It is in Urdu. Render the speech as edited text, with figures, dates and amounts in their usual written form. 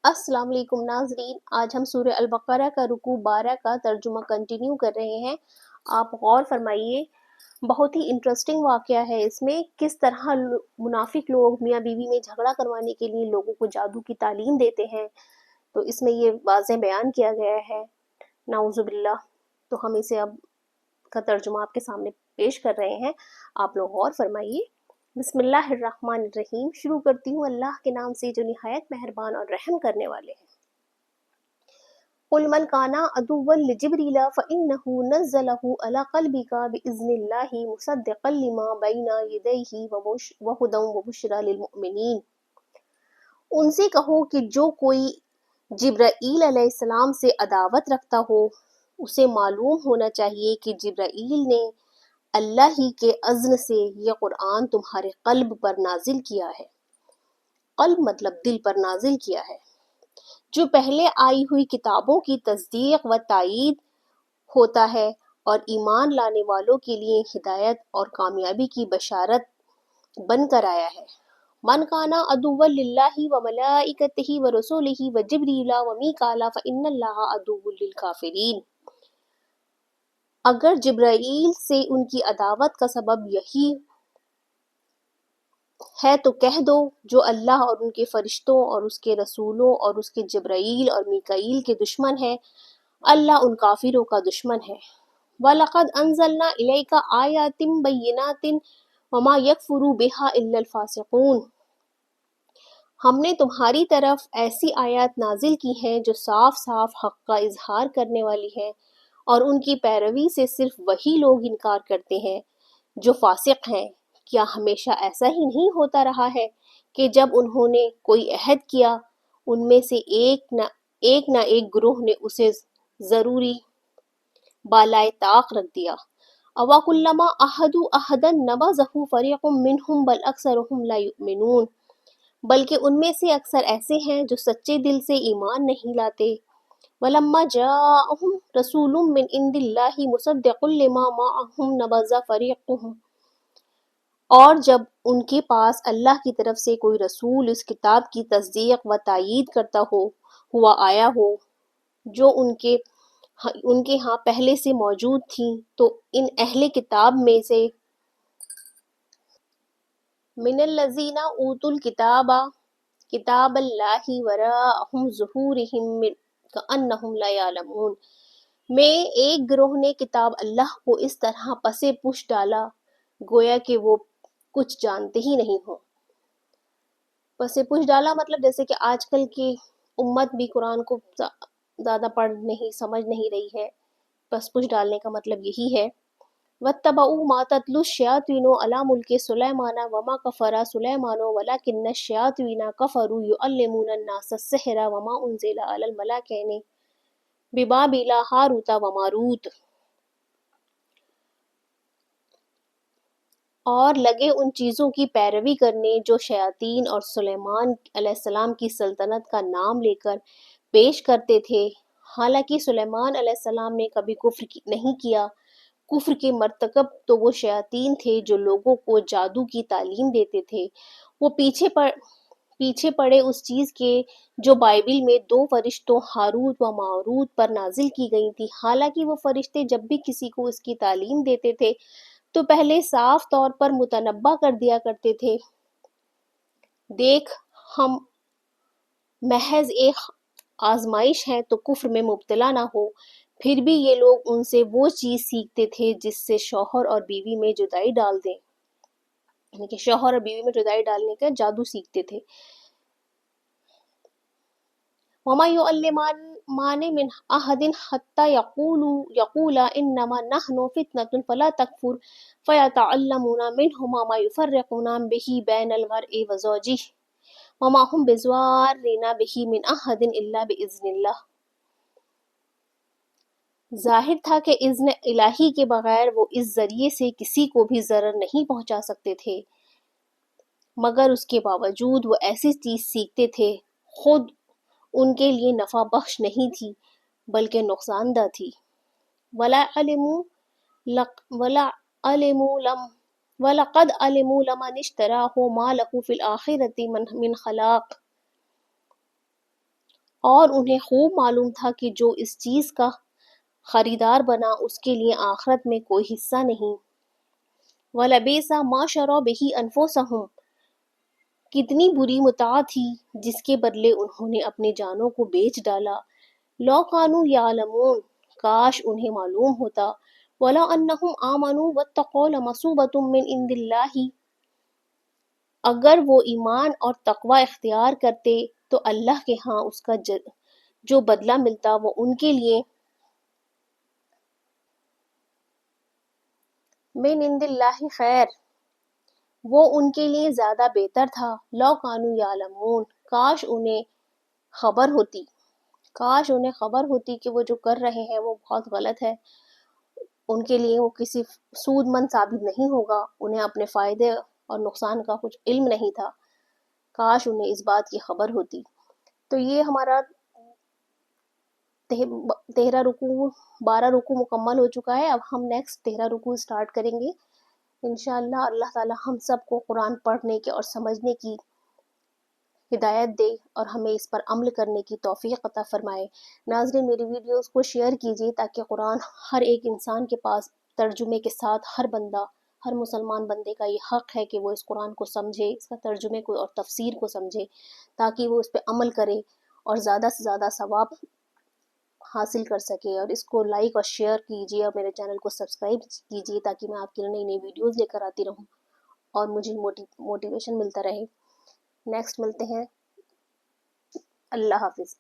السلام علیکم ناظرین، آج ہم سورہ البقرہ کا رکوع 12 کا ترجمہ کنٹینیو کر رہے ہیں۔ آپ غور فرمائیے، بہت ہی انٹرسٹنگ واقعہ ہے اس میں، کس طرح منافق لوگ میاں بیوی میں جھگڑا کروانے کے لیے لوگوں کو جادو کی تعلیم دیتے ہیں۔ تو اس میں یہ واضح بیان کیا گیا ہے، نعوذ باللہ۔ تو ہم اسے اب کا ترجمہ آپ کے سامنے پیش کر رہے ہیں، آپ لوگ غور فرمائیے۔ بسم اللہ الرحمن الرحیم، شروع کرتی ہوں اللہ کے نام سے جو نہایت مہربان اور رحم کرنے والے ہیں۔ قل من کان عدوا لجبریل فإنه نزله على قلبك بإذن الله مصدقا لما بین یدیہ وہدی وبشری للمؤمنین۔ ان سے کہو کہ جو کوئی جبرائیل علیہ السلام سے عداوت رکھتا ہو، اسے معلوم ہونا چاہیے کہ جبرائیل نے اللہ ہی کے اذن سے یہ قرآن تمہارے قلب پر نازل کیا ہے۔ قلب مطلب دل پر نازل کیا ہے، جو پہلے آئی ہوئی کتابوں کی تصدیق و تائید ہوتا ہے اور ایمان لانے والوں کے لیے ہدایت اور کامیابی کی بشارت بن کر آیا ہے۔ من کان عدوا للہ وملائکتہ ورسولہ وجبریل ومیکال فإن اللہ عدو للکافرین۔ اگر جبرائیل سے ان کی عداوت کا سبب یہی ہے تو کہہ دو جو اللہ اور ان کے فرشتوں اور اس کے رسولوں اور اس کے جبرائیل اور میکائیل کے دشمن ہے، اللہ ان کافروں کا دشمن ہے۔ وَلَقَدْ أَنزَلْنَا إِلَيْكَ آيَاتٍ بَيِّنَاتٍ وَمَا يَكْفُرُ بِهَا إِلَّا الْفَاسِقُونَ۔ ہم نے تمہاری طرف ایسی آیات نازل کی ہیں جو صاف صاف حق کا اظہار کرنے والی ہیں، اور ان کی پیروی سے صرف وہی لوگ انکار کرتے ہیں جو فاسق ہیں۔ کیا ہمیشہ ایسا ہی نہیں ہوتا رہا ہے کہ جب انہوں نے کوئی عہد کیا، ان میں سے ایک نہ ایک گروہ نے اسے ضروری بالائے طاق رکھ دیا؟ أَوَكُلَّمَا عَاهَدُوا عَهْدًا نَبَذَهُ فَرِيقٌ مِّنْهُمْ بَلْ أَكْثَرُهُمْ لَا يُؤْمِنُونَ۔ بلکہ ان میں سے اکثر ایسے ہیں جو سچے دل سے ایمان نہیں لاتے۔ وَلَمَّا جَاءَهُمْ رَسُولٌ مِّنْ عِندِ اللَّهِ مُصَدِّقٌ لِّمَا مَعَهُمْ نَبَذَ فَرِيقٌ، اور جب ان کے پاس اللہ کی طرف سے کوئی رسول اس کتاب کی تصدیق و تائید کرتا ہوا آیا ہو جو ان کے ہاں پہلے سے موجود تھیں، تو ان اہل کتاب میں سے من الذین اوتوا الکتاب کتاب اللہ وراءہم ظہورہم کأنہم لا یعلمون، میں ایک گروہ نے کتاب اللہ کو اس طرح پسے پش ڈالا گویا کہ وہ کچھ جانتے ہی نہیں ہوں۔ پسے پش ڈالا مطلب جیسے کہ آج کل کی امت بھی قرآن کو زیادہ پڑھ نہیں سمجھ نہیں رہی ہے، پس پش ڈالنے کا مطلب یہی ہے۔ وَاتَّبَعُوا مَا تَتْلُو الشَّيَاطِينُ عَلَىٰ مُلْكِ سُلَيْمَانَ وَمَا كَفَرَ سُلَيْمَانُ وَلَٰكِنَّ الشَّيَاطِينَ كَفَرُوا يُعَلِّمُونَ النَّاسَ السِّحْرَ وَمَا أُنزِلَ عَلَى الْمَلَكَيْنِ بِبَابِلَ هَارُوتَ وَمَارُوتَ، اور لگے ان چیزوں کی پیروی کرنے جو شیاطین اور سلیمان علیہ السلام کی سلطنت کا نام لے کر پیش کرتے تھے، حالانکہ سلیمان علیہ السلام نے کبھی کفر نہیں کیا۔ کفر کے مرتکب تو وہ شیاطین تھے جو لوگوں کو جادو کی تعلیم دیتے تھے۔ وہ پیچھے پڑے اس چیز کے جو بائبل میں دو فرشتوں ہاروت و ماروت پر نازل کی گئی تھی، حالانکہ وہ فرشتے جب بھی کسی کو اس کی تعلیم دیتے تھے تو پہلے صاف طور پر متنبہ کر دیا کرتے تھے، دیکھ ہم محض ایک آزمائش ہیں تو کفر میں مبتلا نہ ہو۔ پھر بھی یہ لوگ ان سے وہ چیز سیکھتے تھے جس سے شوہر اور بیوی میں جدائی ڈال دیں، یعنی کہ شوہر اور بیوی میں جدائی ڈالنے کا جادو سیکھتے تھے۔ وَمَا يُعَلِّمَانِ مِنْ أَحَدٍ حَتَّى يَقُولَا إِنَّمَا نَحْنُ فِتْنَةٌ فَلَا تَكْفُرْ فَيَتَعَلَّمُونَ مِنْهُمَا مَا يُفَرِّقُونَ بِهِ بَيْنَ الْمَرْءِ وَزَوْجِهِ وَمَا هُمْ بِضَارِّينَ بِهِ مِنْ أَحَدٍ إِلَّا بِإِذْنِ اللَّهِ۔ ظاہر تھا کہ اذن الہی کے بغیر وہ اس ذریعے سے کسی کو بھی ضرر نہیں پہنچا سکتے تھے، مگر اس کے باوجود وہ ایسی چیز سیکھتے تھے خود ان کے لیے نفع بخش نہیں تھی بلکہ نقصان دہ تھی۔ وَلَقَدْ عَلِمُوا لَمَنِ اشْتَرَاهُ مَا لَهُ فِي الْآخِرَةِ مِنْ خَلَاقٍ، اور انہیں خوب معلوم تھا کہ جو اس چیز کا خریدار بنا اس کے لیے آخرت میں کوئی حصہ نہیں۔ وَلَبِئْسَ مَا شَرَوْا بِهِ أَنفُسَهُمْ، کتنی بری متاع تھی جس کے بدلے انہوں نے اپنی جانوں کو بیچ ڈالا۔ لَوْ كَانُوا يَعْلَمُونَ، کاش انہیں معلوم ہوتا۔ وَلَوْ أَنَّهُمْ آمَنُوا وَاتَّقَوْا لَمَثُوبَةٌ مِّنْ عِندِ اللَّهِ، اگر وہ ایمان اور تقوی اختیار کرتے تو اللہ کے ہاں اس کا جو بدلہ ملتا وہ ان کے لیے من عند اللہ خیر، وہ ان کے لیے زیادہ بہتر تھا۔ لو کانوا یعلمون، کاش انہیں خبر ہوتی، کاش انہیں خبر ہوتی کہ وہ جو کر رہے ہیں وہ بہت غلط ہے، ان کے لیے وہ کسی سود مند ثابت نہیں ہوگا، انہیں اپنے فائدے اور نقصان کا کچھ علم نہیں تھا، کاش انہیں اس بات کی خبر ہوتی۔ تو یہ ہمارا 13 رکوع 12 رکوع مکمل ہو چکا ہے۔ اب ہم نیکسٹ 13 رکوع سٹارٹ کریں گے انشاءاللہ۔ اللہ تعالی ہم سب کو قرآن پڑھنے کے اور سمجھنے کی ہدایت دے اور ہمیں اس پر عمل کرنے کی توفیق عطا فرمائے۔ ناظرین، میری ویڈیوز کو شیئر کیجیے تاکہ قرآن ہر ایک انسان کے پاس ترجمے کے ساتھ، ہر بندہ، ہر مسلمان بندے کا یہ حق ہے کہ وہ اس قرآن کو سمجھے، اس کا ترجمے کو اور تفسیر کو سمجھے، تاکہ وہ اس پہ عمل کرے اور زیادہ سے زیادہ ثواب حاصل کر سکے۔ اور اس کو لائک اور شیئر کیجیے اور میرے چینل کو سبسکرائب کیجیے تاکہ میں آپ کے لیے نئی نئی ویڈیوز لے کر آتی رہوں اور مجھے موٹیویشن ملتا رہے۔ نیکسٹ ملتے ہیں، اللہ حافظ۔